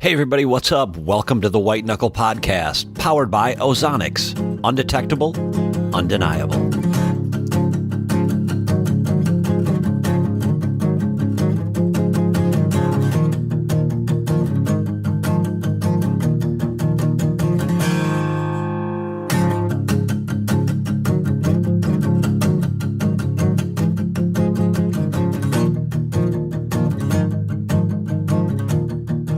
Hey everybody, what's up? Welcome to the White Knuckle Podcast, powered by Ozonics. Undetectable, undeniable.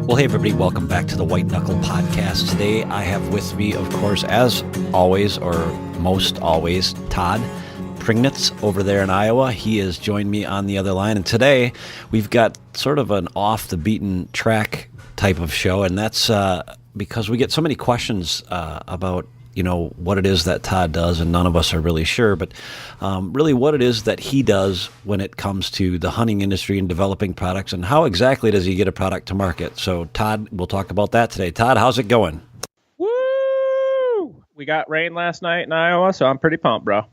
Well, hey everybody, welcome back to the White Knuckle Podcast. Today I have with me, of course, as always, or most always, Todd Pringnitz over there in Iowa. He has joined me on the other line, and today we've got sort of an off-the-beaten-track type of show, and that's because we get so many questions about what it is that Todd does, and none of us are really sure, but really what it is that he does when it comes to the hunting industry and developing products, and how exactly does he get a product to market. So Todd, we'll talk about that today. Todd, how's it going? Woo! We got rain last night in Iowa, so I'm pretty pumped, bro.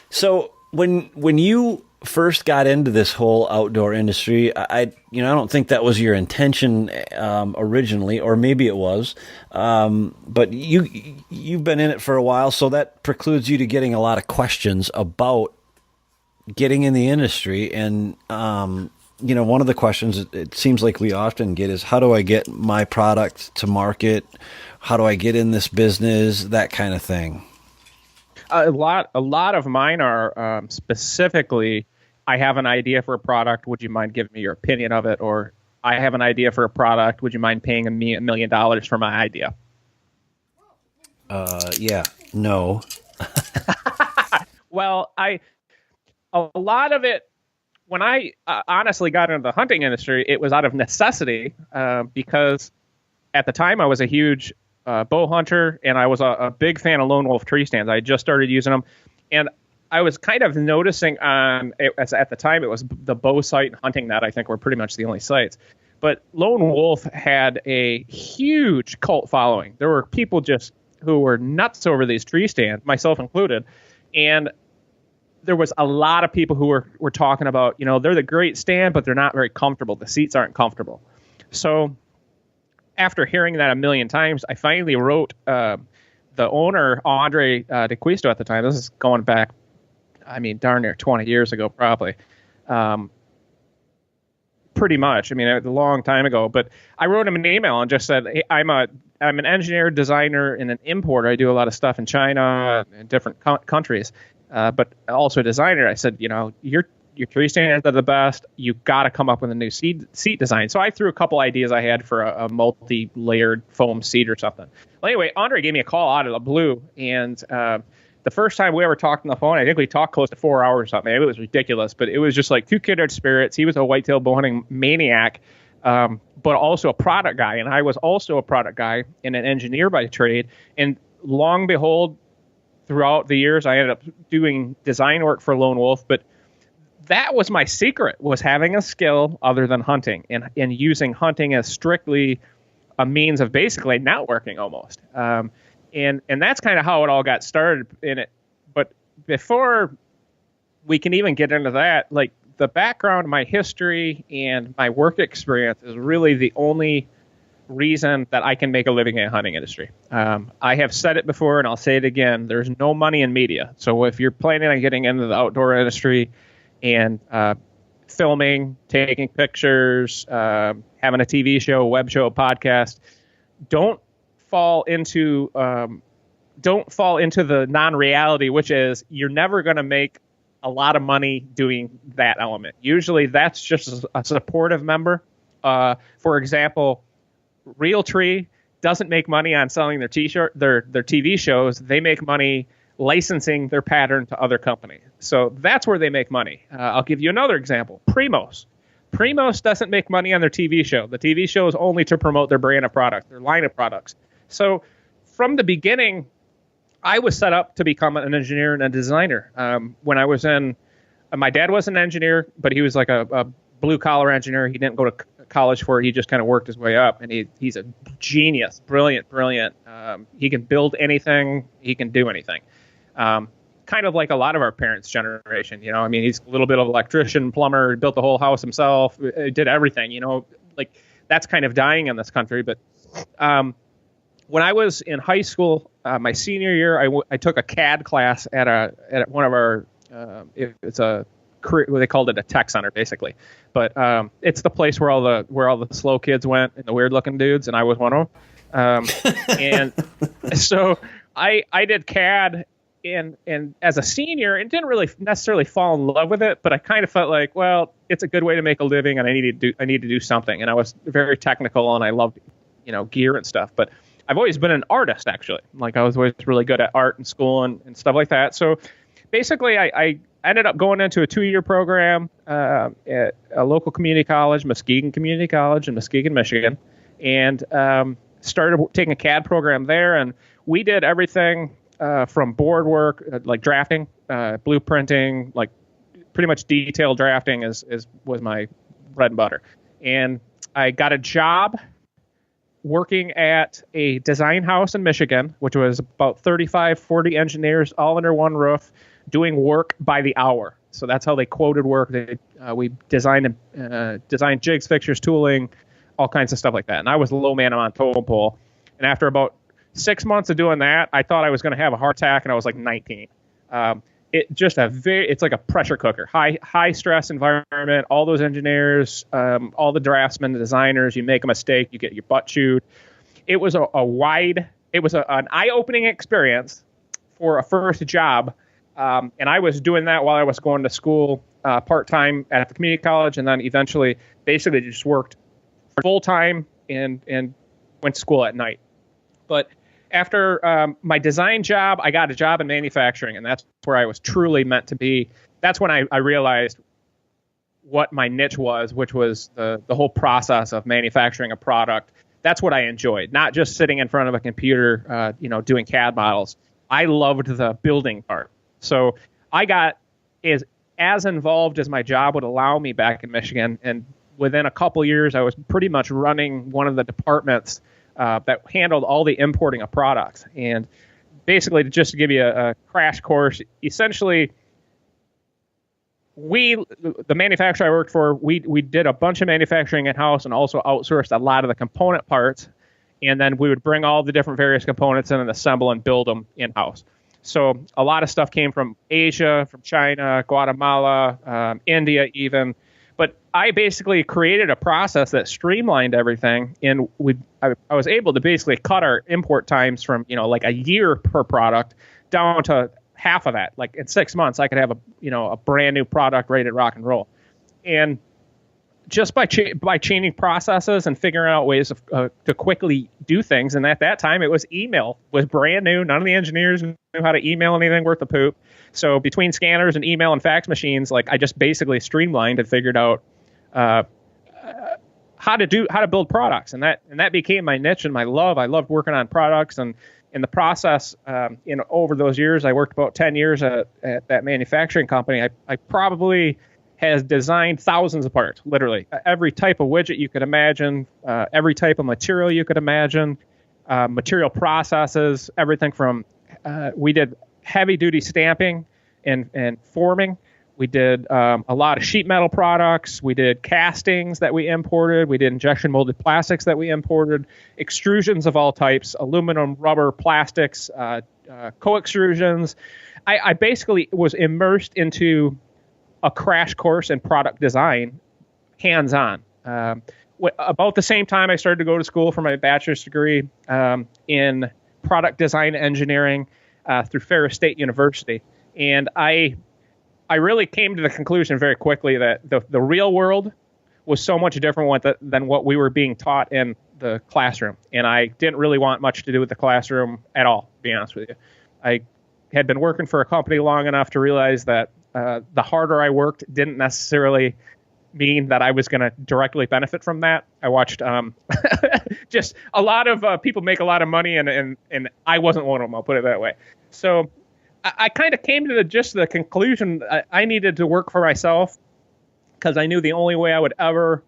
So when you first got into this whole outdoor industry, I don't think that was your intention originally, or maybe it was, but you've been in it for a while, so that precludes you to getting a lot of questions about getting in the industry. And one of the questions it seems like we often get is, how do I get my product to market? How do I get in this business? That kind of thing. A lot of mine are specifically, I have an idea for a product. Would you mind giving me your opinion of it? Or I have an idea for a product. Would you mind paying me $1 million for my idea? Yeah, no. Well, a lot of it, when I honestly got into the hunting industry, it was out of necessity because at the time I was a huge bow hunter, and I was a big fan of lone wolf tree stands. I just started using them, and I was kind of noticing at the time it was the bow site and hunting net, I think, were pretty much the only sites. But lone wolf had a huge cult following. There were people just who were nuts over these tree stands, myself included, and there was a lot of people who were talking about, they're the great stand, but they're not very comfortable. The seats aren't comfortable. So after hearing that a million times, I finally wrote the owner, Andre DeQuisto at the time. This is going back, darn near 20 years ago, probably. Pretty much. A long time ago. But I wrote him an email and just said, hey, I'm an engineer, designer, and an importer. I do a lot of stuff in China and different countries, but also a designer. I said, your tree stands are the best. You got to come up with a new seat design. So I threw a couple ideas I had for a multi-layered foam seat or something. Well, anyway, Andre gave me a call out of the blue, and the first time we ever talked on the phone, I think we talked close to 4 hours or something. It was ridiculous, but it was just like two kindred spirits. He was a whitetail bow hunting maniac, but also a product guy, and I was also a product guy and an engineer by trade. And long behold, throughout the years, I ended up doing design work for Lone Wolf, but that was my secret, was having a skill other than hunting and using hunting as strictly a means of basically networking almost. And that's kind of how it all got started in it. But before we can even get into that, like the background, my history and my work experience is really the only reason that I can make a living in the hunting industry. I have said it before and I'll say it again. There's no money in media. So if you're planning on getting into the outdoor industry and filming, taking pictures, having a TV show, web show, podcast, don't fall into the non-reality, which is you're never going to make a lot of money doing that element. Usually that's just a supportive member. For example, Realtree doesn't make money on selling their their TV shows. They make money licensing their pattern to other companies. So that's where they make money. I'll give you another example. Primos doesn't make money on their TV show. The TV show is only to promote their brand of product, their line of products. So from the beginning, I was set up to become an engineer and a designer. When I was my dad was an engineer, but he was like a blue-collar engineer. He didn't go to college for it. He just kind of worked his way up, and he's a genius, brilliant. He can build anything. He can do anything. Kind of like a lot of our parents' generation, he's a little bit of electrician, plumber, built the whole house himself, did everything, like that's kind of dying in this country. But when I was in high school, my senior year, I took a CAD class at one of our it's a they called it a tech center basically, but it's the place where all the slow kids went and the weird looking dudes, and I was one of them. And so I did CAD, and as a senior, and didn't really necessarily fall in love with it, but I kind of felt like, well, it's a good way to make a living, and I need to do something. And I was very technical, and I loved gear and stuff, but I've always been an artist, actually. Like, I was always really good at art in school and stuff like that. So basically, I ended up going into a 2-year program at a local community college, Muskegon Community College in Muskegon, Michigan, and started taking a CAD program there. And we did everything from board work, like drafting, blueprinting, like pretty much detailed drafting was my bread and butter. And I got a job working at a design house in Michigan, which was about 35, 40 engineers all under one roof doing work by the hour. So that's how they quoted work. We designed jigs, fixtures, tooling, all kinds of stuff like that. And I was the low man on totem pole. And after about 6 months of doing that, I thought I was going to have a heart attack, and I was like 19. It's like a pressure cooker, high stress environment. All those engineers, all the draftsmen, the designers. You make a mistake, you get your butt chewed. It was an eye-opening experience for a first job, and I was doing that while I was going to school part-time at the community college, and then eventually, basically, just worked full-time and went to school at night. But after my design job, I got a job in manufacturing, and that's where I was truly meant to be. That's when I realized what my niche was, which was the whole process of manufacturing a product. That's what I enjoyed, not just sitting in front of a computer, doing CAD models. I loved the building part. So I got as involved as my job would allow me back in Michigan, and within a couple years, I was pretty much running one of the departments that handled all the importing of products. And basically, just to give you a crash course, essentially, the manufacturer I worked for, we did a bunch of manufacturing in-house and also outsourced a lot of the component parts. And then we would bring all the different various components in and assemble and build them in-house. So a lot of stuff came from Asia, from China, Guatemala, India even. But I basically created a process that streamlined everything, and I was able to basically cut our import times from like a year per product down to half of that. Like in 6 months, I could have a brand new product ready to rock and roll. And just by changing processes and figuring out ways to quickly do things, and at that time it was email was brand new. None of the engineers knew how to email anything worth a poop. So between scanners and email and fax machines, like I just basically streamlined and figured out how to build products, and that became my niche and my love. I loved working on products, and in the process, over those years, I worked about 10 years at that manufacturing company. I probably has designed thousands of parts, literally every type of widget you could imagine, every type of material you could imagine, material processes, everything from we did heavy duty stamping and forming. We did a lot of sheet metal products. We did castings that we imported. We did injection molded plastics that we imported, extrusions of all types, aluminum, rubber, plastics, co-extrusions. I basically was immersed into a crash course in product design, hands-on. About the same time, I started to go to school for my bachelor's degree in product design engineering through Ferris State University. And I really came to the conclusion very quickly that the real world was so much different than what we were being taught in the classroom. And I didn't really want much to do with the classroom at all, to be honest with you. I had been working for a company long enough to realize that the harder I worked didn't necessarily mean that I was going to directly benefit from that. I watched just a lot of people make a lot of money, and I wasn't one of them, I'll put it that way. So I kind of came to the conclusion I needed to work for myself, because I knew the only way I would ever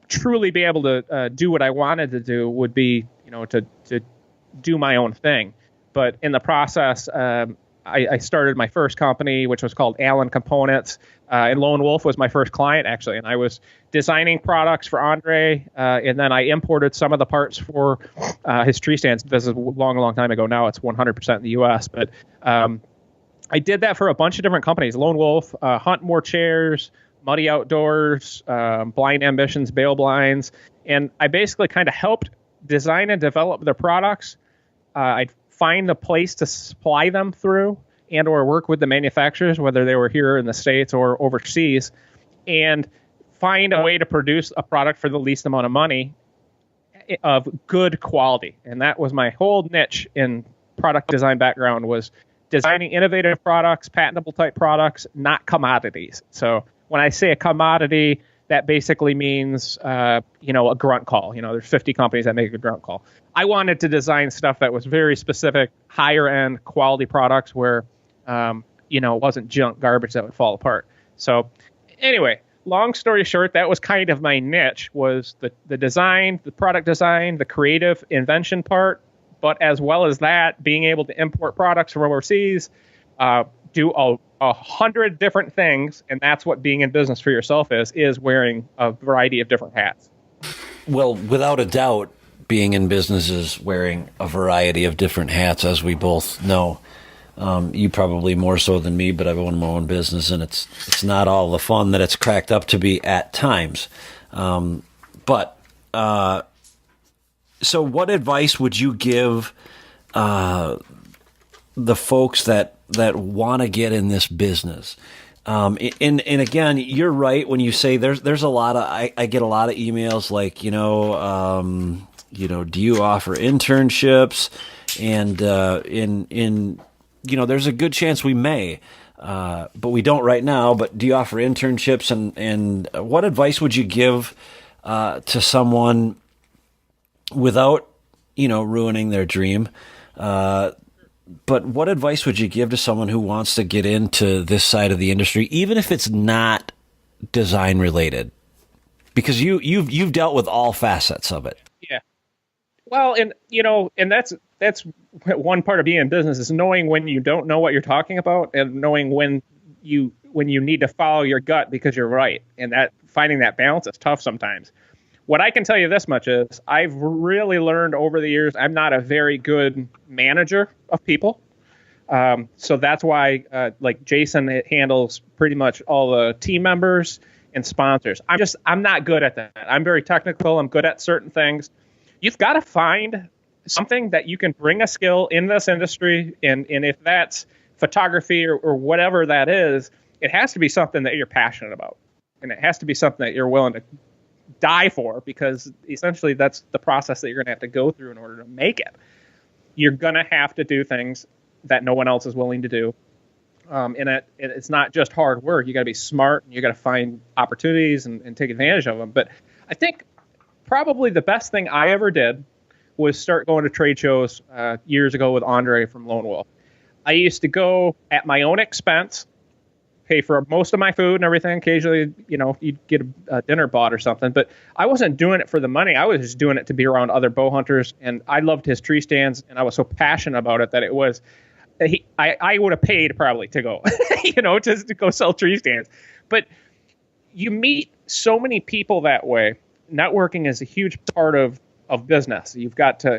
truly be able to do what I wanted to do would be, to do my own thing. But in the process, I started my first company, which was called Allen Components. And Lone Wolf was my first client, actually. And I was designing products for Andre. And then I imported some of the parts for his tree stands. This is a long time ago. Now it's 100% in the U.S. But I did that for a bunch of different companies. Lone Wolf, Hunt More Chairs, Muddy Outdoors, Blind Ambitions, Bale Blinds. And I basically kind of helped design and develop their products. I'd find the place to supply them through and or work with the manufacturers, whether they were here in the States or overseas, and find a way to produce a product for the least amount of money of good quality. And that was my whole niche in product design background, was designing innovative products, patentable type products, not commodities. So when I say a commodity, that basically means, a grunt call. There's 50 companies that make a grunt call. I wanted to design stuff that was very specific, higher end quality products where, it wasn't junk garbage that would fall apart. So anyway, long story short, that was kind of my niche, was the design, the product design, the creative invention part, but as well as that, being able to import products from overseas, do 100 different things, and that's what being in business for yourself is wearing a variety of different hats. Well, without a doubt, being in business is wearing a variety of different hats, as we both know. You probably more so than me, but I've owned my own business, and it's not all the fun that it's cracked up to be at times. So what advice would you give the folks that want to get in this business? And again, you're right when you say there's a lot of, I get a lot of emails like, do you offer internships? And there's a good chance we may, but we don't right now. But do you offer internships? And what advice would you give to someone without, ruining their dream? But what advice would you give to someone who wants to get into this side of the industry, even if it's not design related? Because you've dealt with all facets of it. Yeah. Well, and that's one part of being in business, is knowing when you don't know what you're talking about, and knowing when you need to follow your gut because you're right. And that finding that balance is tough sometimes. What I can tell you this much is I've really learned over the years I'm not a very good manager of people. So that's why, like Jason handles pretty much all the team members and sponsors. I'm not good at that. I'm very technical. I'm good at certain things. You've got to find something that you can bring a skill in this industry. And if that's photography or whatever that is, it has to be something that you're passionate about. And it has to be something that you're willing to die for, because essentially that's the process that you're going to have to go through in order to make it. You're going to have to do things that no one else is willing to do. And it's not just hard work. You got to be smart, and you got to find opportunities and take advantage of them. But I think probably the best thing I ever did was start going to trade shows years ago with Andre from Lone Wolf. I used to go at my own expense, pay for most of my food and everything. Occasionally, you'd get a dinner bought or something, but I wasn't doing it for the money. I was just doing it to be around other bow hunters, and I loved his tree stands, and I was so passionate about it that it was, I would have paid probably to go, just to go sell tree stands. But you meet so many people that way. Networking is a huge part of business. You've got to,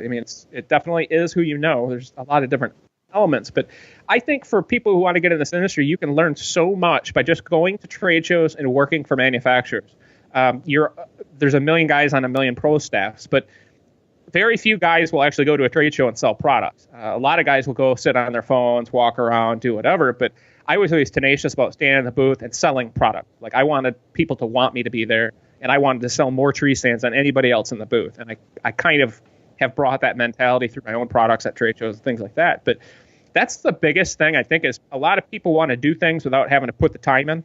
it definitely is who you know. There's a lot of different elements, but I think for people who want to get in this industry, you can learn so much by just going to trade shows and working for manufacturers. There's a million guys on a million pro staffs, but very few guys will actually go to a trade show and sell products. A lot of guys will go sit on their phones, walk around, do whatever, but I was always tenacious about standing in the booth and selling product. Like, I wanted people to want me to be there, and I wanted to sell more tree stands than anybody else in the booth. And I kind of have brought that mentality through my own products at trade shows and things like that. But that's the biggest thing, I think, is a lot of people want to do things without having to put the time in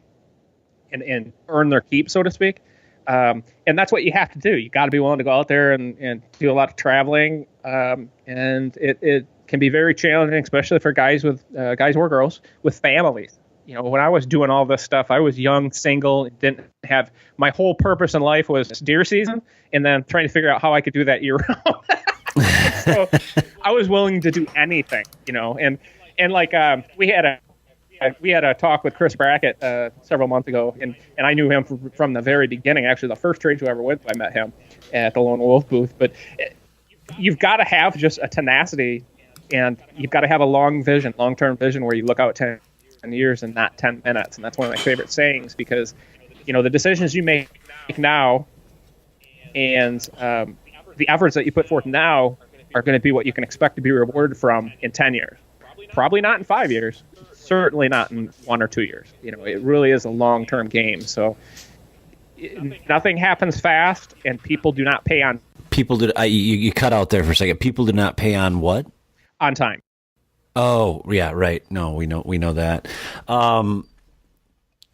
and earn their keep, so to speak. And that's what you have to do. You got to be willing to go out there and do a lot of traveling. And it can be very challenging, especially for guys or girls with families. When I was doing all this stuff, I was young, single, didn't have, my whole purpose in life was deer season, and then trying to figure out how I could do that year round. So I was willing to do anything, and and like we had a talk with Chris Brackett several months ago, and I knew him from the very beginning. Actually, the first trade show I ever went to, I met him at the Lone Wolf booth. But you've got to have just a tenacity, and you've got to have a long-term vision where you look out 10 years and not 10 minutes. And that's one of my favorite sayings, because the decisions you make now and the efforts that you put forth now are going to be what you can expect to be rewarded from in 10 years. Probably not in 5 years. Certainly not in 1 or 2 years. It really is a long-term game. So nothing happens fast, and people do not pay on. You cut out there for a second. People do not pay on what? On time. Oh, yeah, right. No, we know that. One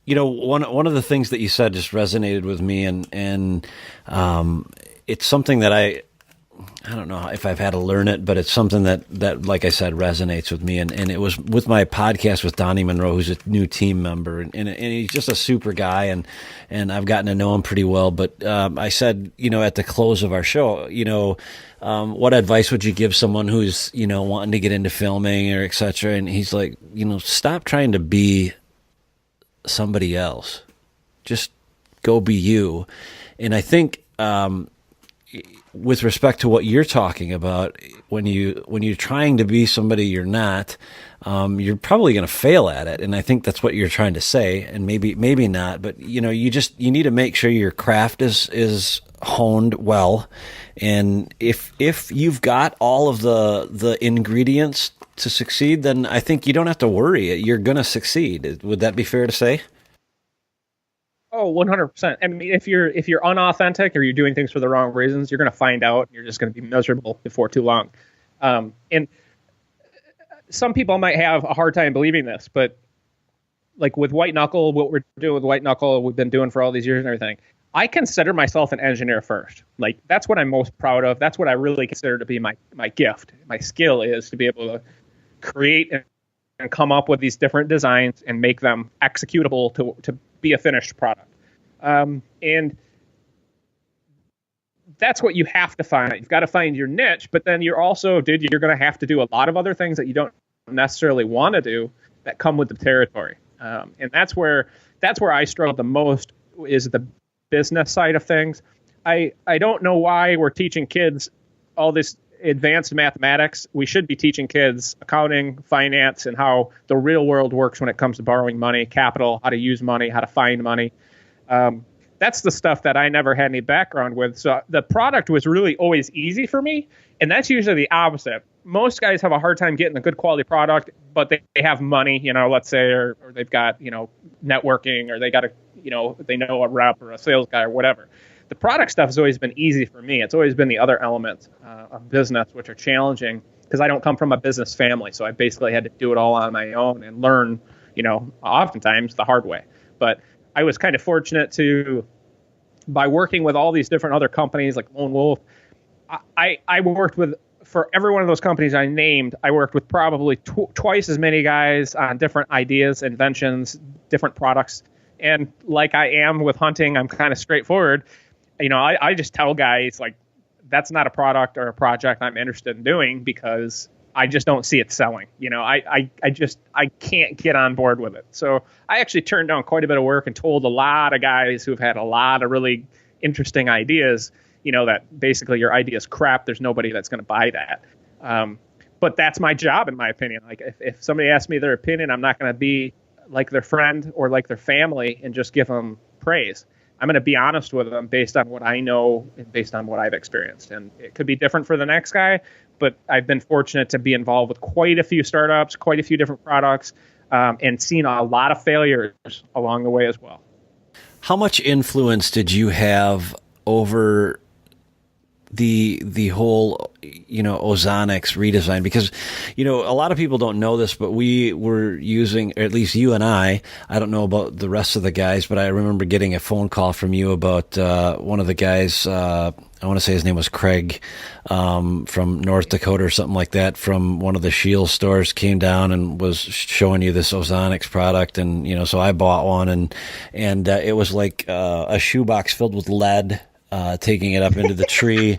of the things that you said just resonated with me, and it's something that I don't know if I've had to learn it, but it's something that like I said, resonates with me. And it was with my podcast with Donnie Monroe, who's a new team member, and he's just a super guy, and I've gotten to know him pretty well. But I said, at the close of our show, what advice would you give someone who's, wanting to get into filming or et cetera? And he's like, stop trying to be somebody else. Just go be you. And I think, with respect to what you're talking about, when you're trying to be somebody you're not, you're probably going to fail at it. And I think that's what you're trying to say, and maybe not, but you need to make sure your craft is honed well. And if you've got all of the ingredients to succeed, then I think you don't have to worry. You're going to succeed. Would that be fair to say? Oh, 100%. I mean, if you're unauthentic or you're doing things for the wrong reasons, you're going to find out, and you're just going to be miserable before too long. And some people might have a hard time believing this, but like with White Knuckle, what we're doing with White Knuckle, we've been doing for all these years and everything, I consider myself an engineer first. Like, that's what I'm most proud of. That's what I really consider to be my gift. My skill is to be able to create and come up with these different designs and make them executable to be a finished product. And that's what you have to find. You've got to find your niche, but then you're going to have to do a lot of other things that you don't necessarily want to do that come with the territory. And that's where I struggle the most, is the business side of things. I don't know why we're teaching kids all this advanced mathematics. We should be teaching kids accounting, finance, and how the real world works when it comes to borrowing money, capital, how to use money, how to find money. That's the stuff that I never had any background with. So the product was really always easy for me. And that's usually the opposite. Most guys have a hard time getting a good quality product, but they have money, let's say, or they've got, networking, or they got they know a rep or a sales guy or whatever. The product stuff has always been easy for me. It's always been the other elements of business, which are challenging, because I don't come from a business family. So I basically had to do it all on my own and learn, oftentimes the hard way. But I was kind of fortunate by working with all these different other companies like Lone Wolf, I worked with, for every one of those companies I named, I worked with probably twice as many guys on different ideas, inventions, different products. And like I am with hunting, I'm kind of straightforward. I just tell guys, like, that's not a product or a project I'm interested in doing, because I just don't see it selling. I can't get on board with it. So I actually turned down quite a bit of work and told a lot of guys who've had a lot of really interesting ideas, that basically your idea is crap. There's nobody that's going to buy that. But that's my job, in my opinion. Like, if somebody asks me their opinion, I'm not going to be like their friend or like their family and just give them praise. I'm going to be honest with them based on what I know and based on what I've experienced. And it could be different for the next guy, but I've been fortunate to be involved with quite a few startups, quite a few different products, and seen a lot of failures along the way as well. How much influence did you have over the whole, Ozonics redesign? Because, a lot of people don't know this, but we were using, or at least you and I don't know about the rest of the guys, but I remember getting a phone call from you about one of the guys, I want to say his name was Craig, from North Dakota or something like that, from one of the Shield stores, came down and was showing you this Ozonics product. And, so I bought one, and it was like a shoebox filled with lead, taking it up into the tree.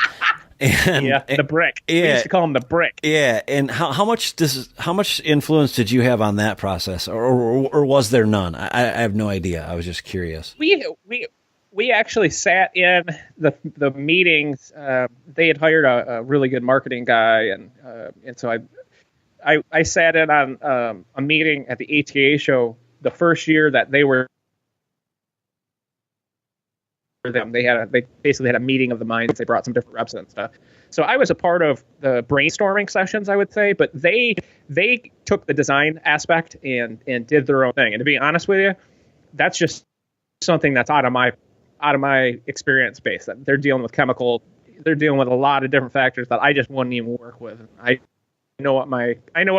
And, the brick. Yeah, we used to call them the brick. Yeah, and how much influence did you have on that process, or was there none? I have no idea. I was just curious. We actually sat in the meetings. They had hired a really good marketing guy, and so I sat in on a meeting at the ATA show the first year that they were them. They basically had a meeting of the minds. They brought some different reps and stuff. So I was a part of the brainstorming sessions, I would say, but they took the design aspect and did their own thing. And to be honest with you, that's just something that's out of my experience base. That they're dealing with chemical, they're dealing with a lot of different factors that I just wouldn't even work with. I know what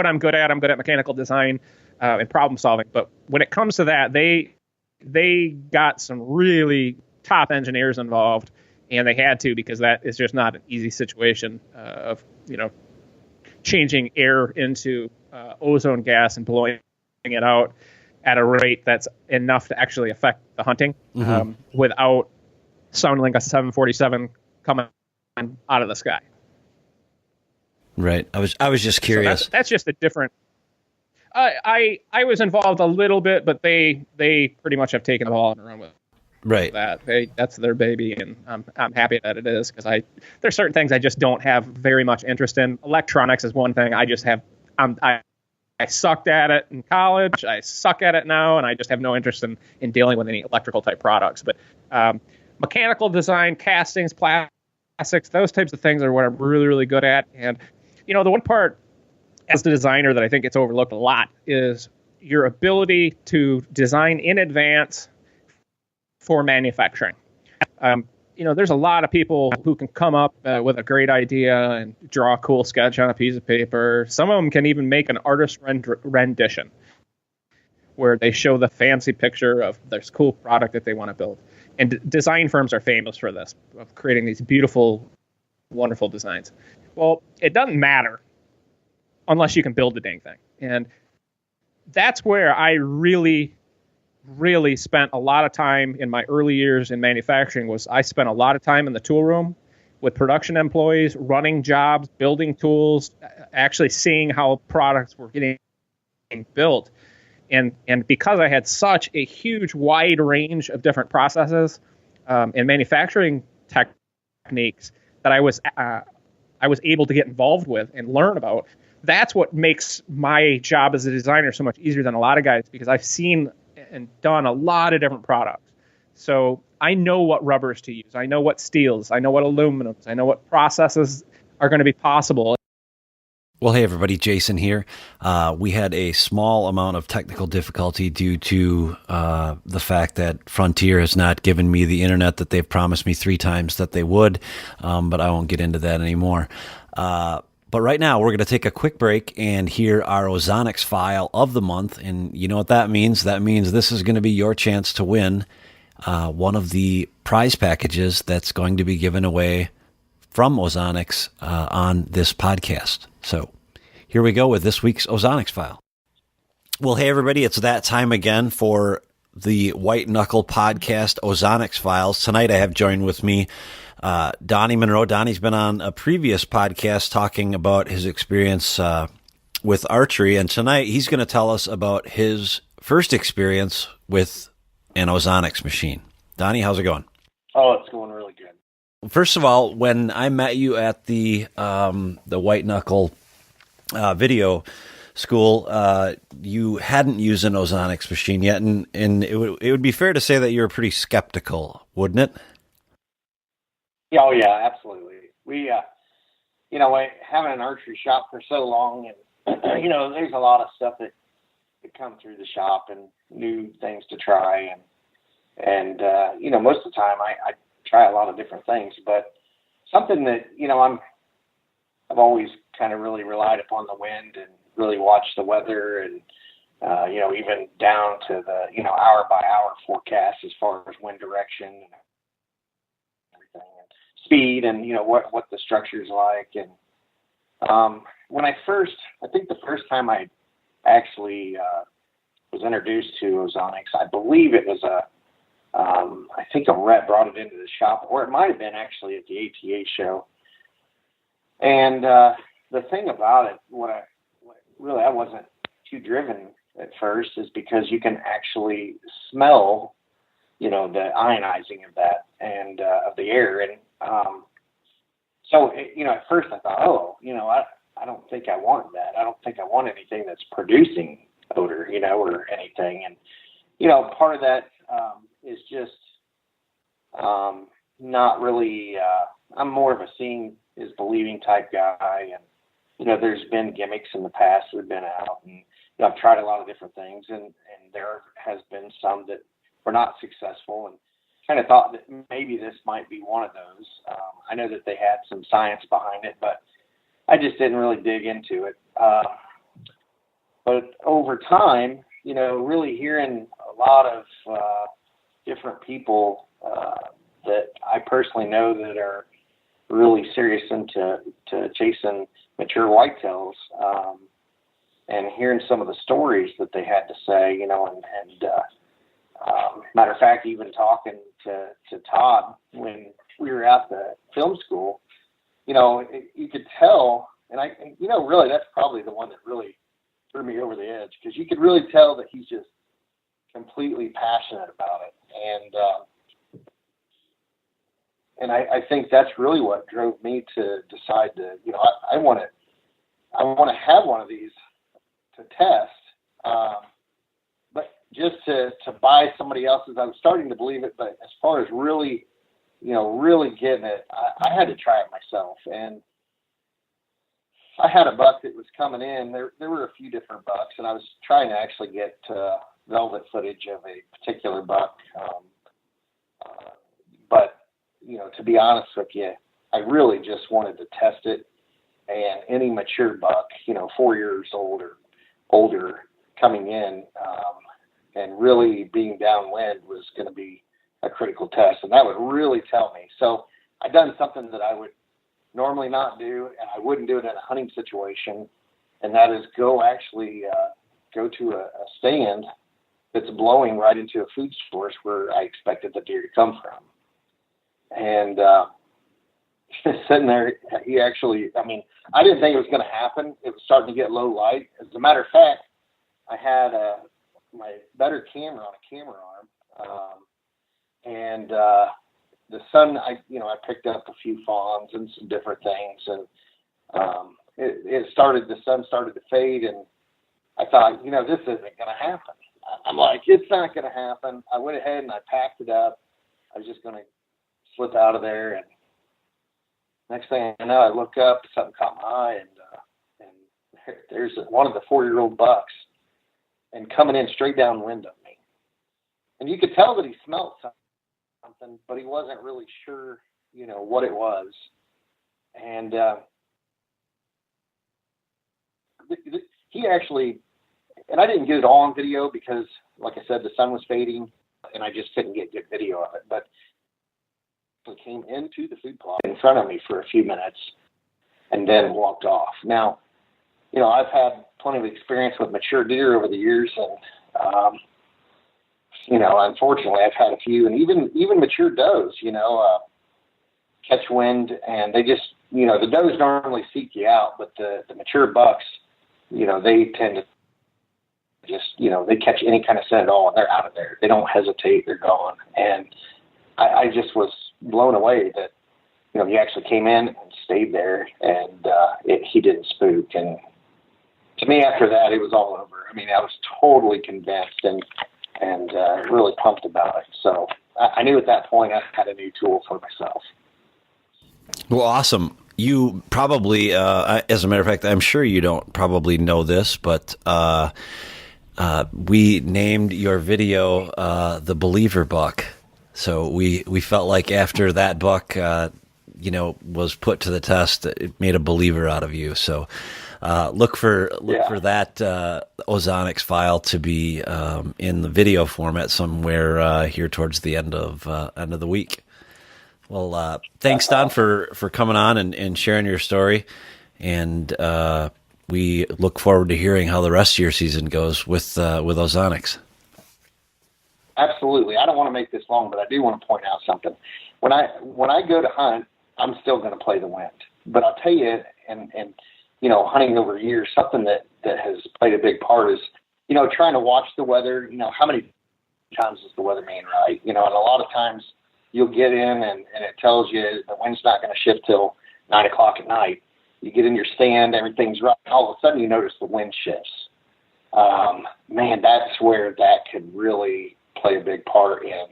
I'm good at. I'm good at mechanical design and problem solving. But when it comes to that, they got some really top engineers involved, and they had to, because that is just not an easy situation of changing air into ozone gas and blowing it out at a rate that's enough to actually affect the hunting without sounding like a 747 coming out of the sky. Right. I was just curious. So that's just a different. I was involved a little bit, but they pretty much have taken the ball and run with it. Right. That's their baby, and I'm happy that it is, because there's certain things I just don't have very much interest in. Electronics is one thing I just have. I sucked at it in college. I suck at it now, and I just have no interest in dealing with any electrical type products. But mechanical design, castings, plastics, those types of things are what I'm really, really good at. And the one part as the designer that I think gets overlooked a lot is your ability to design in advance for manufacturing. There's a lot of people who can come up with a great idea and draw a cool sketch on a piece of paper. Some of them can even make an artist rendition where they show the fancy picture of this cool product that they want to build. And design firms are famous for this, of creating these beautiful, wonderful designs. Well, it doesn't matter unless you can build the dang thing. And that's where I really spent a lot of time in my early years in manufacturing. I spent a lot of time in the tool room with production employees, running jobs, building tools, actually seeing how products were getting built. And because I had such a huge wide range of different processes and manufacturing techniques that I was able to get involved with and learn about, that's what makes my job as a designer so much easier than a lot of guys, because I've seen and done a lot of different products. So I know what rubbers to use. I know what steels. I know what aluminums. I know what processes are going to be possible. Well, hey, everybody, Jason here. We had a small amount of technical difficulty due to the fact that Frontier has not given me the internet that they've promised me 3 times that they would, but I won't get into that anymore. But right now, we're going to take a quick break and hear our Ozonics file of the month. And you know what that means? That means this is going to be your chance to win one of the prize packages that's going to be given away from Ozonics on this podcast. So here we go with this week's Ozonics file. Well, hey, everybody, it's that time again for the White Knuckle podcast Ozonics files. Tonight I have joined with me Donnie Monroe. Donnie's been on a previous podcast talking about his experience with archery, and tonight he's going to tell us about his first experience with an Ozonics machine. Donnie, how's it going? Oh, it's going really good. First of all, when I met you at the White Knuckle video school, you hadn't used an Ozonics machine yet, and it would be fair to say that you were pretty skeptical, wouldn't it? Oh yeah, absolutely. We, having an archery shop for so long, and there's a lot of stuff that come through the shop and new things to try, and most of the time I try a lot of different things, but something that I've always kind of really relied upon the wind and really watched the weather, and even down to the hour by hour forecast as far as wind direction and everything, and speed, and what the structure's like. And when I think the first time I actually was introduced to Ozonics, I believe it was I think a rep brought it into the shop, or it might have been actually at the ATA show. And the thing about it, I wasn't too driven at first, is because you can actually smell, the ionizing of that and of the air. And so, at first I thought, I don't think I want that. I don't think I want anything that's producing odor, or anything. And, part of that is just not really, I'm more of a seeing is believing type guy. And, there's been gimmicks in the past that have been out, and I've tried a lot of different things, and there has been some that were not successful, and kind of thought that maybe this might be one of those. I know that they had some science behind it, but I just didn't really dig into it. But over time, really hearing a lot of different people that I personally know that are really serious into chasing mature whitetails, and hearing some of the stories that they had to say, matter of fact, even talking to Todd when we were at the film school, you could tell, and really that's probably the one that really threw me over the edge, because you could really tell that he's just completely passionate about it. And I think that's really what drove me to decide to, I want to have one of these to test, but just to buy somebody else's, I was starting to believe it, but as far as really, really getting it, I had to try it myself. And I had a buck that was coming in. There were a few different bucks, and I was trying to actually get velvet footage of a particular buck. But, to be honest with you, I really just wanted to test it. And any mature buck, 4 years old or older coming in, and really being downwind was going to be a critical test. And that would really tell me. So I done something that I would normally not do, and I wouldn't do it in a hunting situation. And that is go to a stand that's blowing right into a food source where I expected the deer to come from. And sitting there, he actually, I didn't think it was going to happen. It was starting to get low light. As a matter of fact, I had my better camera on a camera arm, and the sun, I picked up a few fawns and some different things, and the sun started to fade, and I thought, this isn't going to happen. I'm like, it's not going to happen. I went ahead and I packed it up. I was just going to slip out of there, and next thing I know, I look up, something caught my eye, and there's one of the 4-year-old bucks, and coming in straight downwind of me. And you could tell that he smelled something, but he wasn't really sure, what it was. And he actually, and I didn't get it all on video because, like I said, the sun was fading, and I just couldn't get good video of it. But he came into the food plot in front of me for a few minutes and then walked off. Now, I've had plenty of experience with mature deer over the years, and unfortunately, I've had a few, and even mature does, catch wind, and they just, the does normally seek you out, but the mature bucks, they tend to just, they catch any kind of scent at all, and they're out of there. They don't hesitate. They're gone. And I just was blown away that, he actually came in and stayed there, and he didn't spook. And to me, after that, it was all over. I was totally convinced and really pumped about it. So I knew at that point I had a new tool for myself. Well, awesome. You probably, as a matter of fact, I'm sure you don't probably know this, but we named your video the Believer Buck. So we felt like after that buck, was put to the test, it made a believer out of you. So look for that Ozonics file to be in the video format somewhere here towards the end of the week. Well, thanks, Don, for coming on and sharing your story, and we look forward to hearing how the rest of your season goes with Ozonics. Absolutely. I don't want to make this long, but I do want to point out something. When I go to hunt, I'm still going to play the wind. But I'll tell you, and hunting over years, something that has played a big part is, trying to watch the weather. How many times is the weatherman right? And a lot of times you'll get in and it tells you the wind's not going to shift till 9 o'clock at night. You get in your stand, everything's right. All of a sudden you notice the wind shifts. Man, that's where that could really play a big part in,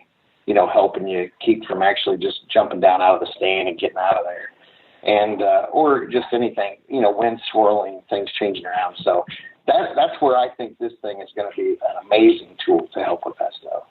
helping you keep from actually just jumping down out of the stand and getting out of there. And, or just anything, wind swirling, things changing around. So that's where I think this thing is going to be an amazing tool to help with that stuff.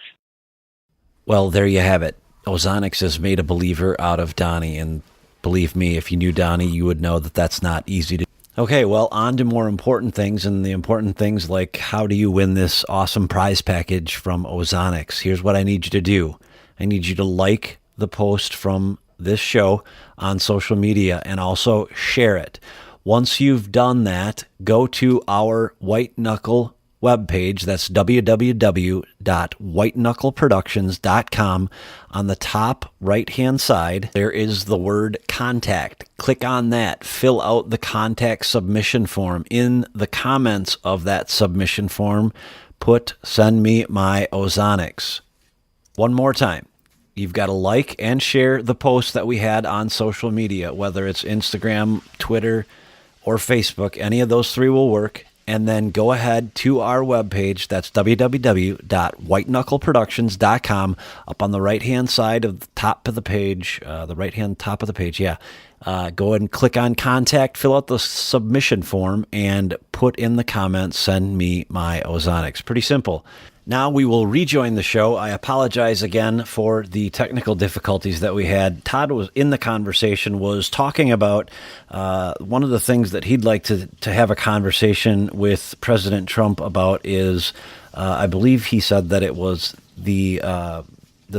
Well, there you have it. Ozonics has made a believer out of Donnie, and believe me, if you knew Donnie, you would know that that's not easy to do. Okay, well, on to more important things, and the important things like how do you win this awesome prize package from Ozonics. Here's what I need you to do. I need you to like the post from this show on social media and also share it. Once you've done that, go to our White Knuckle webpage. That's www.whiteknuckleproductions.com. On the top right-hand side, there is the word contact. Click on that. Fill out the contact submission form. In the comments of that submission form, put "Send me my Ozonics." One more time. You've got to like and share the post that we had on social media, whether it's Instagram, Twitter, or Facebook. Any of those three will work. And then go ahead to our webpage. That's www.whiteknuckleproductions.com. Up on the right-hand side of the top of the page, go ahead and click on contact, fill out the submission form, and put in the comments, "Send me my Ozonics." Pretty simple. Now we will rejoin the show. I apologize again for the technical difficulties that we had. Todd was in the conversation, was talking about one of the things that he'd like to have a conversation with President Trump about is, I believe he said that it was the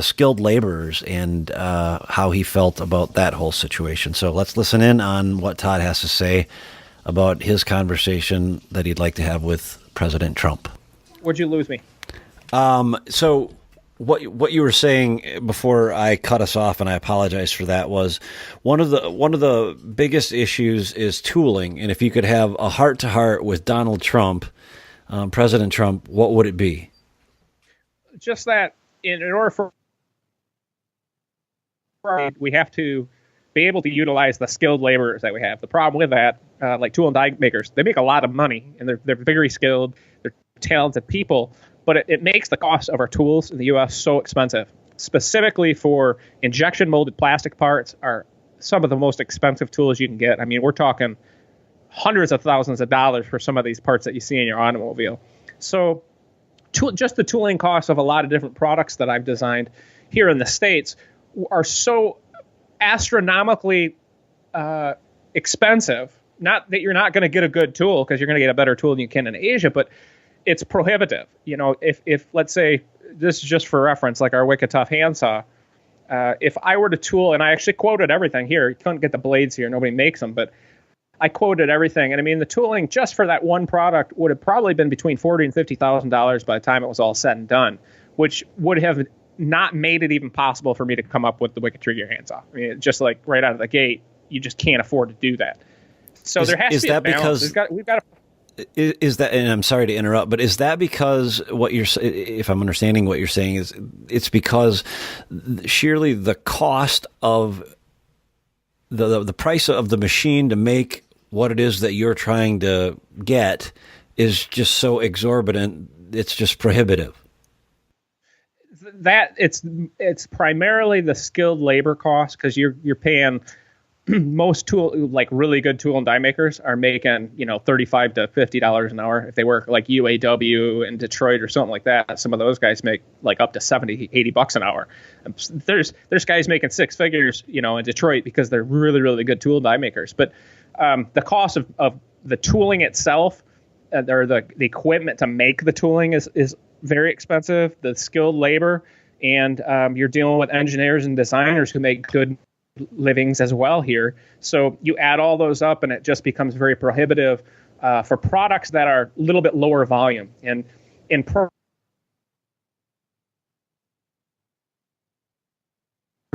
skilled laborers and how he felt about that whole situation. So let's listen in on what Todd has to say about his conversation that he'd like to have with President Trump. Where'd you lose me? So what you were saying before I cut us off, and I apologize for that, was one of the biggest issues is tooling. And if you could have a heart-to-heart with Donald Trump, President Trump, what would it be? Just that in order for we have to be able to utilize the skilled laborers that we have. The problem with that, like tool and die makers, they make a lot of money and they're very skilled, they're talented people, but it makes the cost of our tools in the U.S. so expensive. Specifically for injection molded plastic parts are some of the most expensive tools you can get. I mean, we're talking hundreds of thousands of dollars for some of these parts that you see in your automobile. So just the tooling costs of a lot of different products that I've designed here in the States are so astronomically expensive. Not that you're not going to get a good tool, because you're going to get a better tool than you can in Asia, but it's prohibitive. If let's say, this is just for reference, like our Wicked Tough handsaw, if I were to tool, and I actually quoted everything here, you couldn't get the blades here, nobody makes them, but I quoted everything. And I mean, the tooling just for that one product would have probably been between $40,000 and $50,000 by the time it was all said and done, which would have not made it even possible for me to come up with the Wicked Trigger handsaw. I mean, just like right out of the gate, you just can't afford to do that. So there has to be a balance. We've got to. Is that, and I'm sorry to interrupt, but is that because if I'm understanding what you're saying, is it's because surely the cost of the price of the machine to make what it is that you're trying to get is just so exorbitant, it's just prohibitive? That it's primarily the skilled labor cost, because you're paying most like really good tool and die makers are making $35 to $50 an hour if they work like UAW in Detroit or something like that. Some of those guys make like up to $70-$80 an hour. There's guys making six figures in Detroit because they're really, really good tool and die makers. But the cost of the tooling itself, or the equipment to make the tooling is very expensive. The skilled labor, and you're dealing with engineers and designers who make good livings as well here. So you add all those up and it just becomes very prohibitive for products that are a little bit lower volume. And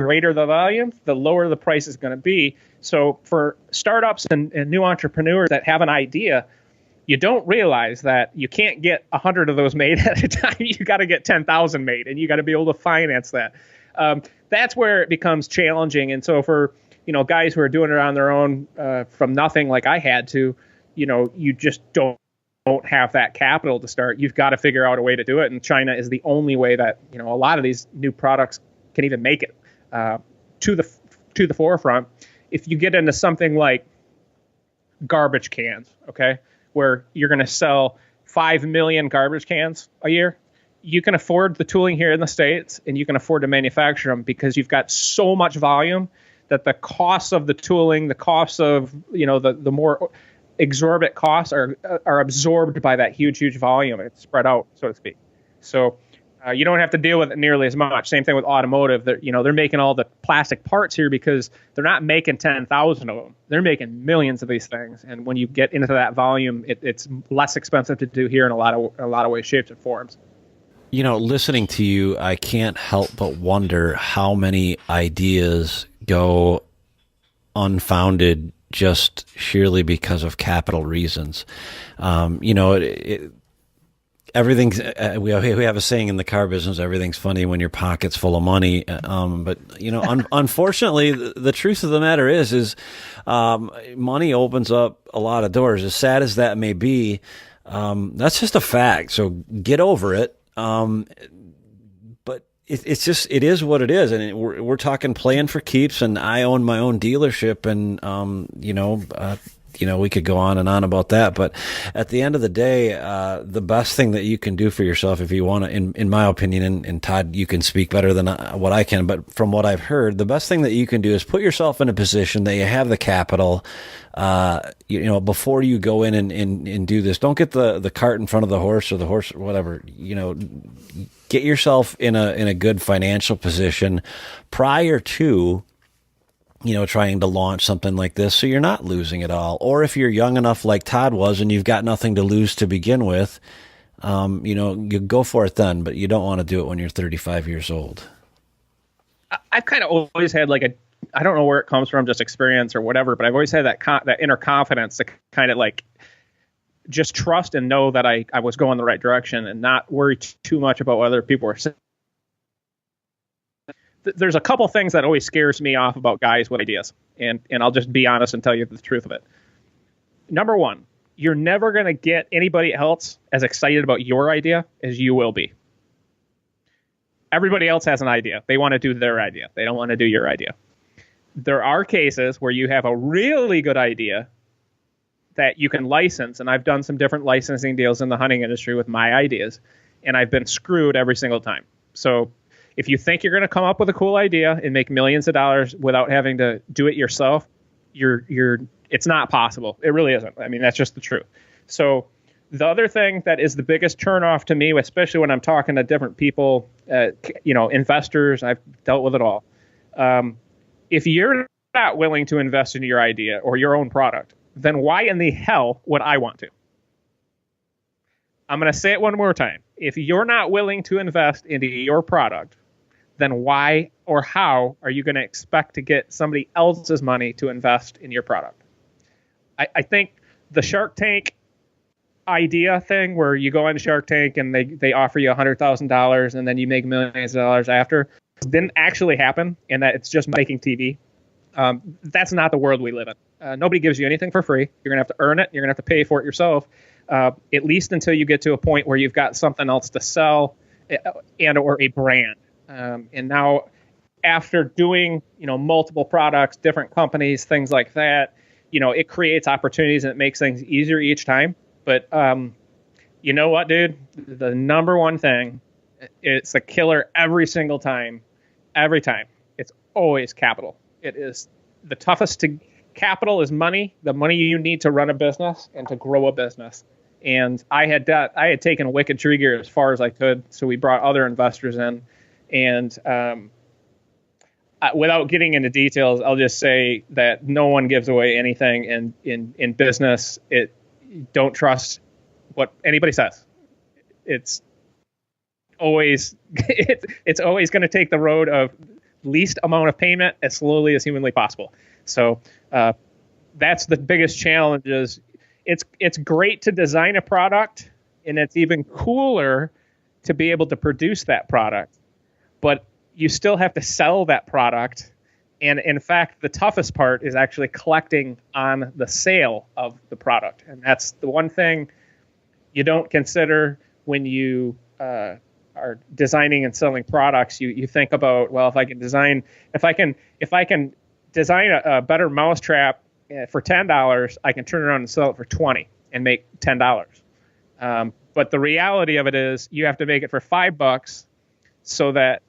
greater the volume, the lower the price is going to be. So for startups and new entrepreneurs that have an idea, you don't realize that you can't get 100 of those made at a time. You got to get 10,000 made, and you got to be able to finance that. That's where it becomes challenging. And so for guys who are doing it on their own from nothing, like I had to, you just don't have that capital to start. You've got to figure out a way to do it. And China is the only way that a lot of these new products can even make it to the forefront. If you get into something like garbage cans, okay, where you're going to sell 5 million garbage cans a year, you can afford the tooling here in the States, and you can afford to manufacture them because you've got so much volume that the costs of the tooling, the costs of the more exorbitant costs are absorbed by that huge volume. It's spread out, so to speak. So you don't have to deal with it nearly as much. Same thing with automotive. They're making all the plastic parts here because they're not making 10,000 of them. They're making millions of these things. And when you get into that volume, it's less expensive to do here in a lot of ways, shapes, and forms. Listening to you, I can't help but wonder how many ideas go unfounded just sheerly because of capital reasons. Everything's we have a saying in the car business: everything's funny when your pocket's full of money. But unfortunately, the truth of the matter is money opens up a lot of doors. As sad as that may be, that's just a fact. So get over it. But it is what it is, and we're talking playing for keeps. And I own my own dealership, and we could go on and on about that, but at the end of the day, the best thing that you can do for yourself, if you want to, in my opinion, and Todd, you can speak better than what I can, but from what I've heard, the best thing that you can do is put yourself in a position that you have the capital, before you go in and do this. Don't get the cart in front of the horse, or the horse, or whatever, get yourself in a good financial position prior to trying to launch something like this, so you're not losing it all. Or if you're young enough like Todd was and you've got nothing to lose to begin with, you go for it then, but you don't want to do it when you're 35 years old. I've kind of always had I don't know where it comes from, just experience or whatever, but I've always had that inner confidence to kind of just trust and know that I was going the right direction and not worry too much about what other people are saying. There's a couple things that always scares me off about guys with ideas, and I'll just be honest and tell you the truth of it. Number one, you're never going to get anybody else as excited about your idea as you will be. Everybody else has an idea. They want to do their idea. They don't want to do your idea. There are cases where you have a really good idea that you can license, and I've done some different licensing deals in the hunting industry with my ideas, and I've been screwed every single time. So if you think you're going to come up with a cool idea and make millions of dollars without having to do it yourself, it's not possible. It really isn't. I mean, that's just the truth. So the other thing that is the biggest turnoff to me, especially when I'm talking to different people, investors, I've dealt with it all. If you're not willing to invest in your idea or your own product, then why in the hell would I want to? I'm going to say it one more time. If you're not willing to invest into your product, then why or how are you going to expect to get somebody else's money to invest in your product? I think the Shark Tank idea thing, where you go on Shark Tank and they offer you $100,000 and then you make millions of dollars after, didn't actually happen, and that it's just making TV. That's not the world we live in. Nobody gives you anything for free. You're going to have to earn it. You're going to have to pay for it yourself, at least until you get to a point where you've got something else to sell and or a brand. And now, after doing multiple products, different companies, things like that, it creates opportunities and it makes things easier each time. But you know what, dude? The number one thing, it's a killer every single time. Every time. It's always capital. It is the toughest to capital is money, the money you need to run a business and to grow a business. And I had taken Wicked Tree Gear as far as I could. So we brought other investors in, and without getting into details, I'll just say that no one gives away anything in business. Don't trust what anybody says. It's always going to take the road of least amount of payment as slowly as humanly possible. So that's the biggest challenge. Is it's great to design a product, and it's even cooler to be able to produce that product, but you still have to sell that product. And in fact, the toughest part is actually collecting on the sale of the product. And that's the one thing you don't consider when you are designing and selling products. You think about, well, if I can design a better mousetrap for $10, I can turn around and sell it for $20 and make $10. But the reality of it is you have to make it for $5 so that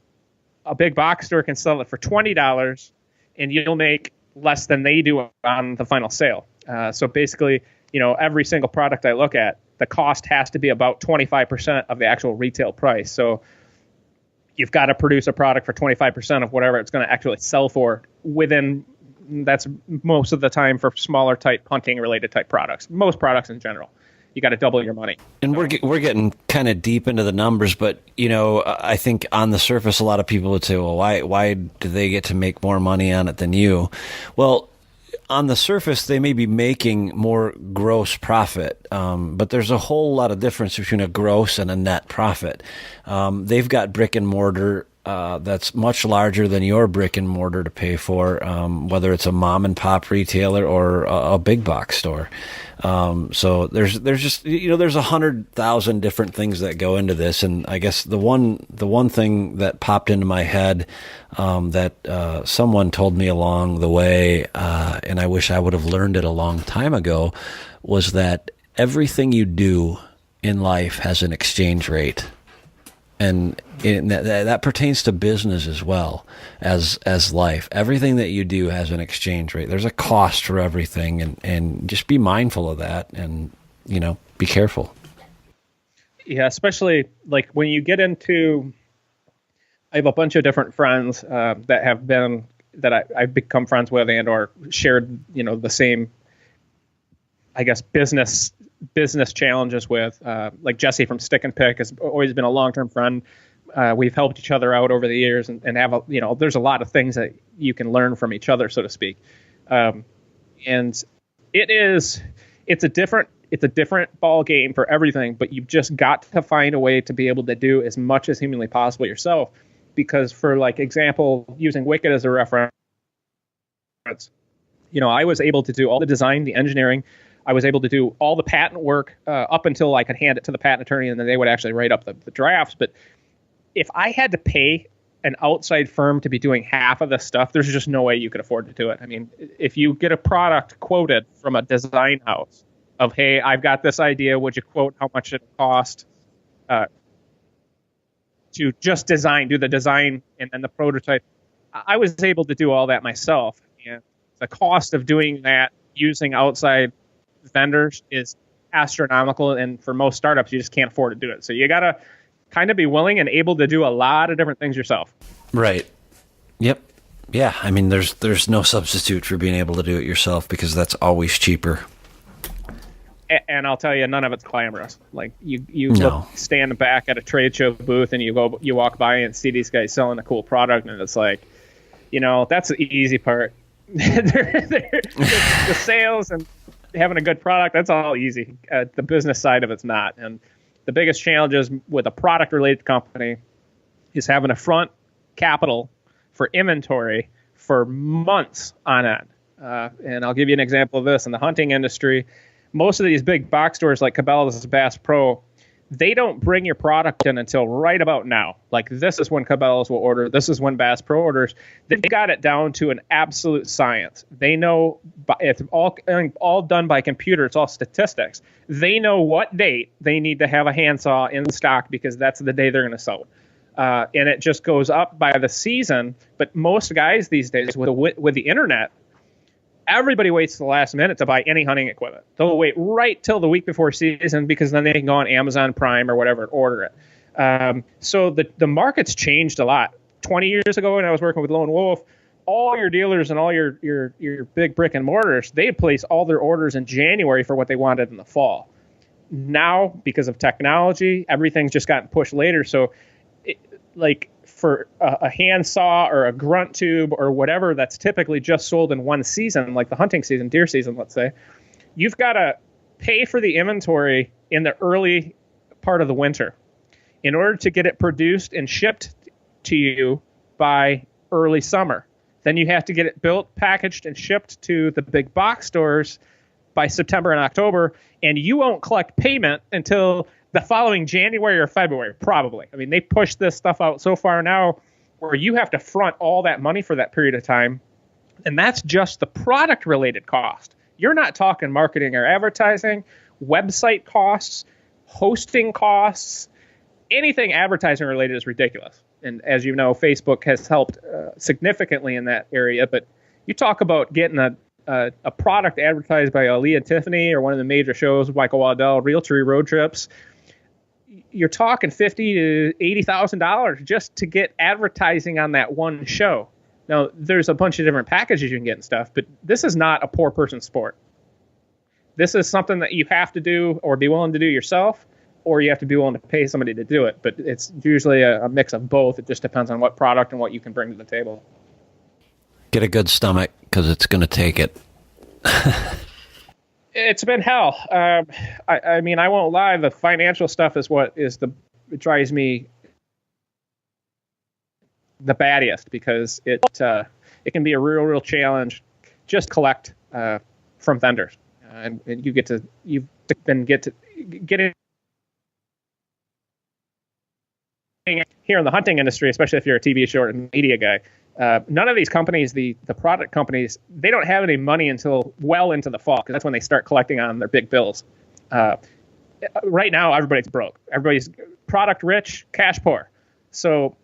a big box store can sell it for $20, and you'll make less than they do on the final sale. So basically, every single product I look at, the cost has to be about 25% of the actual retail price. So you've got to produce a product for 25% of whatever it's going to actually sell for that's most of the time for smaller type hunting related type products, most products in general. You got to double your money. And we're getting kind of deep into the numbers, but I think on the surface, a lot of people would say, well, why do they get to make more money on it than you? Well, on the surface, they may be making more gross profit, but there's a whole lot of difference between a gross and a net profit. They've got brick and mortar that's much larger than your brick and mortar to pay for, whether it's a mom and pop retailer or a big box store. So there's just, there's 100,000 different things that go into this. And I guess the one thing that popped into my head, that, someone told me along the way, and I wish I would have learned it a long time ago, was that everything you do in life has an exchange rate. And that pertains to business as well as life. Everything that you do has an exchange rate. There's a cost for everything, and just be mindful of that, and be careful. Yeah, especially like when you get into. I have a bunch of different friends that I've become friends with and or shared the same, I guess, business challenges with, like Jesse from Stick and Pick has always been a long-term friend. We've helped each other out over the years and have there's a lot of things that you can learn from each other, so to speak. And it's a different ball game for everything, but you've just got to find a way to be able to do as much as humanly possible yourself. Because for like example, using Wicked as a reference, I was able to do all the design, the engineering. I was able to do all the patent work up until I could hand it to the patent attorney, and then they would actually write up the drafts. But if I had to pay an outside firm to be doing half of this stuff, there's just no way you could afford to do it. I mean, if you get a product quoted from a design house of, hey, I've got this idea, would you quote how much it cost to just do the design and then the prototype? I was able to do all that myself. And the cost of doing that using outside vendors is astronomical, and for most startups you just can't afford to do it. So you gotta kind of be willing and able to do a lot of different things yourself. Right. Yep. Yeah. I mean, there's no substitute for being able to do it yourself, because that's always cheaper. And I'll tell you, none of it's glamorous. Like you stand back at a trade show booth and you walk by and see these guys selling a cool product, and it's like, that's the easy part. The sales and having a good product, that's all easy. The business side of it's not. And the biggest challenges with a product-related company is having a front capital for inventory for months on end. And I'll give you an example of this. In the hunting industry, most of these big box stores like Cabela's, Bass Pro, they don't bring your product in until right about now. Like, this is when Cabela's will order. This is when Bass Pro orders. They've got it down to an absolute science. They know it's all done by computer. It's all statistics. They know what date they need to have a handsaw in stock, because that's the day they're going to sell it. And it just goes up by the season. But most guys these days with the internet, everybody waits to the last minute to buy any hunting equipment. They'll wait right till the week before season, because then they can go on Amazon Prime or whatever and order it. So the market's changed a lot. 20 years ago, when I was working with Lone Wolf, all your dealers and all your big brick and mortars, they place all their orders in January for what they wanted in the fall. Now, because of technology, everything's just gotten pushed later. So for a hand saw or a grunt tube or whatever that's typically just sold in one season, like the hunting season, deer season, let's say, you've got to pay for the inventory in the early part of the winter in order to get it produced and shipped to you by early summer. Then you have to get it built, packaged, and shipped to the big box stores by September and October, and you won't collect payment until the following January or February, probably. I mean, they push this stuff out so far now where you have to front all that money for that period of time, and that's just the product-related cost. You're not talking marketing or advertising, website costs, hosting costs. Anything advertising related is ridiculous. And as you know, Facebook has helped significantly in that area. But you talk about getting a product advertised by Lee and Tiffany or one of the major shows, Michael Waddell, Realtree Road Trips. You're talking $50,000 to $80,000 just to get advertising on that one show. Now, there's a bunch of different packages you can get and stuff, but this is not a poor person's sport. This is something that you have to do or be willing to do yourself, or you have to be willing to pay somebody to do it. But it's usually a mix of both. It just depends on what product and what you can bring to the table. Get a good stomach, because it's going to take it. It's been hell. I mean, I won't lie. The financial stuff is what it drives me the baddiest, because it can be a real challenge. Just collect from vendors, and you get to get it here in the hunting industry, especially if you're a TV show and media guy. None of these companies, the product companies, they don't have any money until well into the fall, because that's when they start collecting on their big bills. Right now, everybody's broke. Everybody's product rich, cash poor. So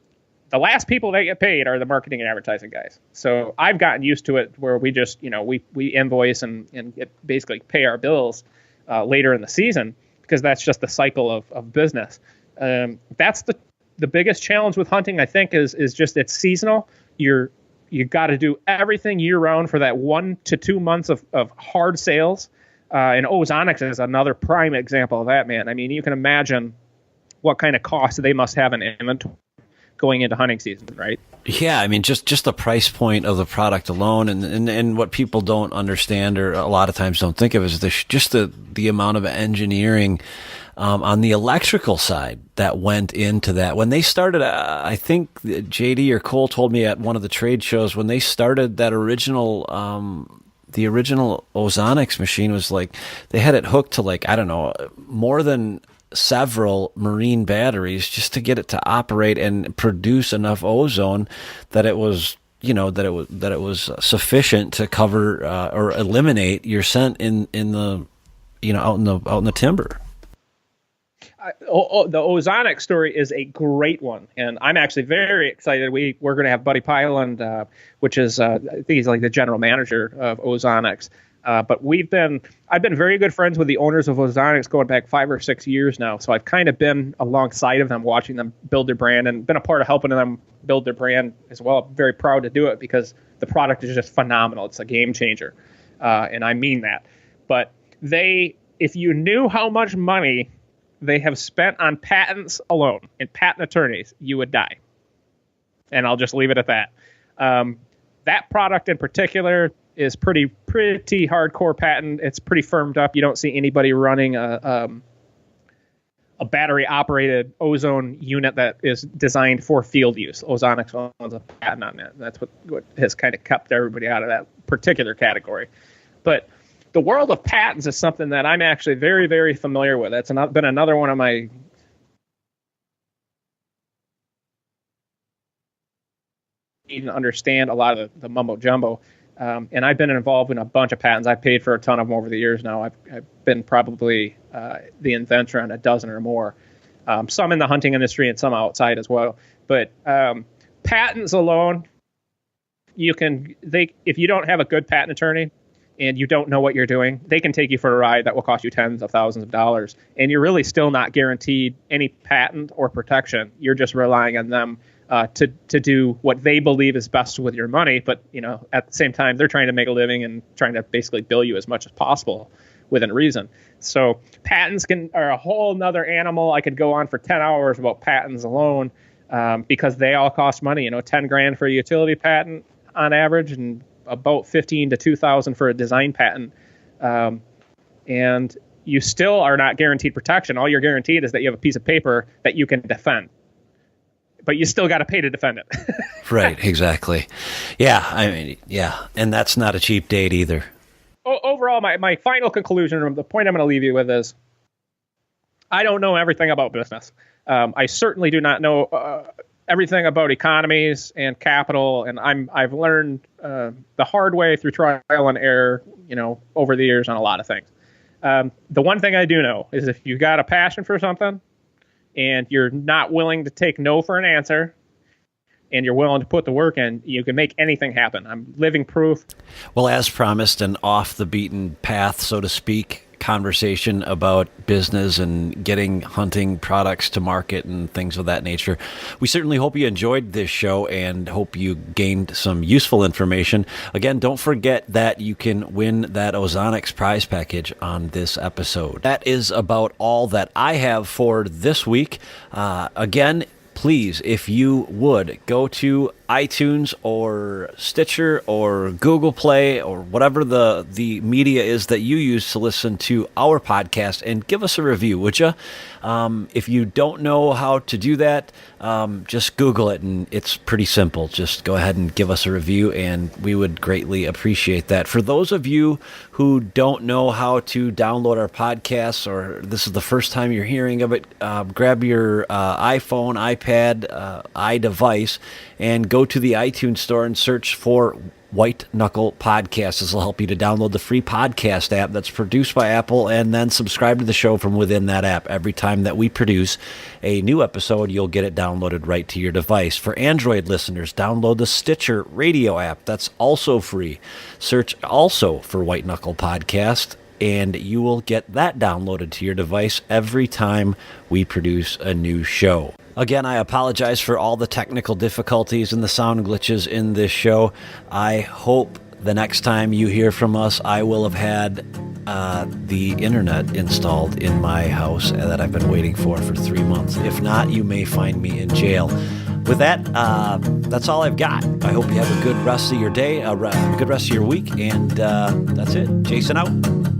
the last people that get paid are the marketing and advertising guys. So I've gotten used to it where we just, we invoice and basically pay our bills later in the season, because that's just the cycle of business. That's the biggest challenge with hunting, I think, is just it's seasonal. You got to do everything year round for that 1 to 2 months of hard sales. And Ozonics is another prime example of that, man. I mean, you can imagine what kind of cost they must have in inventory going into hunting season, right? Yeah, I mean, just the price point of the product alone, and what people don't understand, or a lot of times don't think of, is just the amount of engineering on the electrical side that went into that. When they started, I think JD or Cole told me at one of the trade shows, when they started that original, the original Ozonics machine was like, they had it hooked to, like, I don't know, more than several marine batteries just to get it to operate and produce enough ozone that it was, that it was sufficient to cover or eliminate your scent in the, out in the timber. The Ozonics story is a great one, and I'm actually very excited. We're going to have Buddy Pyland, which is I think he's like the general manager of Ozonics. But I've been very good friends with the owners of Ozonics going back 5 or 6 years now. So I've kind of been alongside of them, watching them build their brand, and been a part of helping them build their brand as well. I'm very proud to do it, because the product is just phenomenal. It's a game changer, and I mean that. But if you knew how much money they have spent on patents alone and patent attorneys, you would die. And I'll just leave it at that. That product in particular is pretty hardcore patent. It's pretty firmed up. You don't see anybody running a battery operated ozone unit that is designed for field use. Ozonics owns a patent on that. That's what has kind of kept everybody out of that particular category. But the world of patents is something that I'm actually very, very familiar with. That's been another one of my even understand a lot of the mumbo jumbo. And I've been involved in a bunch of patents. I've paid for a ton of them over the years now. I've been probably the inventor on a dozen or more, some in the hunting industry and some outside as well. But patents alone, if you don't have a good patent attorney and you don't know what you're doing, they can take you for a ride that will cost you tens of thousands of dollars. And you're really still not guaranteed any patent or protection. You're just relying on them to do what they believe is best with your money. But, at the same time, they're trying to make a living and trying to basically bill you as much as possible within reason. So patents are a whole nother animal. I could go on for 10 hours about patents alone. because they all cost money. 10 grand for a utility patent on average, and about 15 to 2,000 for a design patent. And you still are not guaranteed protection. All you're guaranteed is that you have a piece of paper that you can defend, but you still got to pay to defend it. Right, exactly. Yeah, and that's not a cheap date either. Overall, my final conclusion, or the point I'm going to leave you with, is I don't know everything about business. I certainly do not know everything about economies and capital, and I've learned the hard way through trial and error, over the years on a lot of things. The one thing I do know is if you got a passion for something and you're not willing to take no for an answer, and you're willing to put the work in, you can make anything happen. I'm living proof. Well, as promised, an off the beaten path, so to speak, conversation about business and getting hunting products to market and things of that nature. We certainly hope you enjoyed this show and hope you gained some useful information. Again, don't forget that you can win that Ozonics prize package on this episode. That is about all that I have for this week. Again, please, if you would, go to iTunes or Stitcher or Google Play or whatever the media is that you use to listen to our podcast and give us a review, would you? If you don't know how to do that, just Google it, and it's pretty simple. Just go ahead and give us a review, and we would greatly appreciate that. For those of you who don't know how to download our podcasts, or this is the first time you're hearing of it, grab your iPhone, iPad, iDevice, and go to the iTunes store and search for White Knuckle Podcast. This will help you to download the free podcast app that's produced by Apple, and then subscribe to the show from within that app. Every time that we produce a new episode, you'll get it downloaded right to your device. For Android listeners, download the Stitcher radio app. That's also free. Search also for White Knuckle Podcast, and you will get that downloaded to your device every time we produce a new show. Again, I apologize for all the technical difficulties and the sound glitches in this show. I hope the next time you hear from us, I will have had the internet installed in my house that I've been waiting for 3 months. If not, you may find me in jail. With that, that's all I've got. I hope you have a good rest of your day, a good rest of your week, and that's it. Jason out.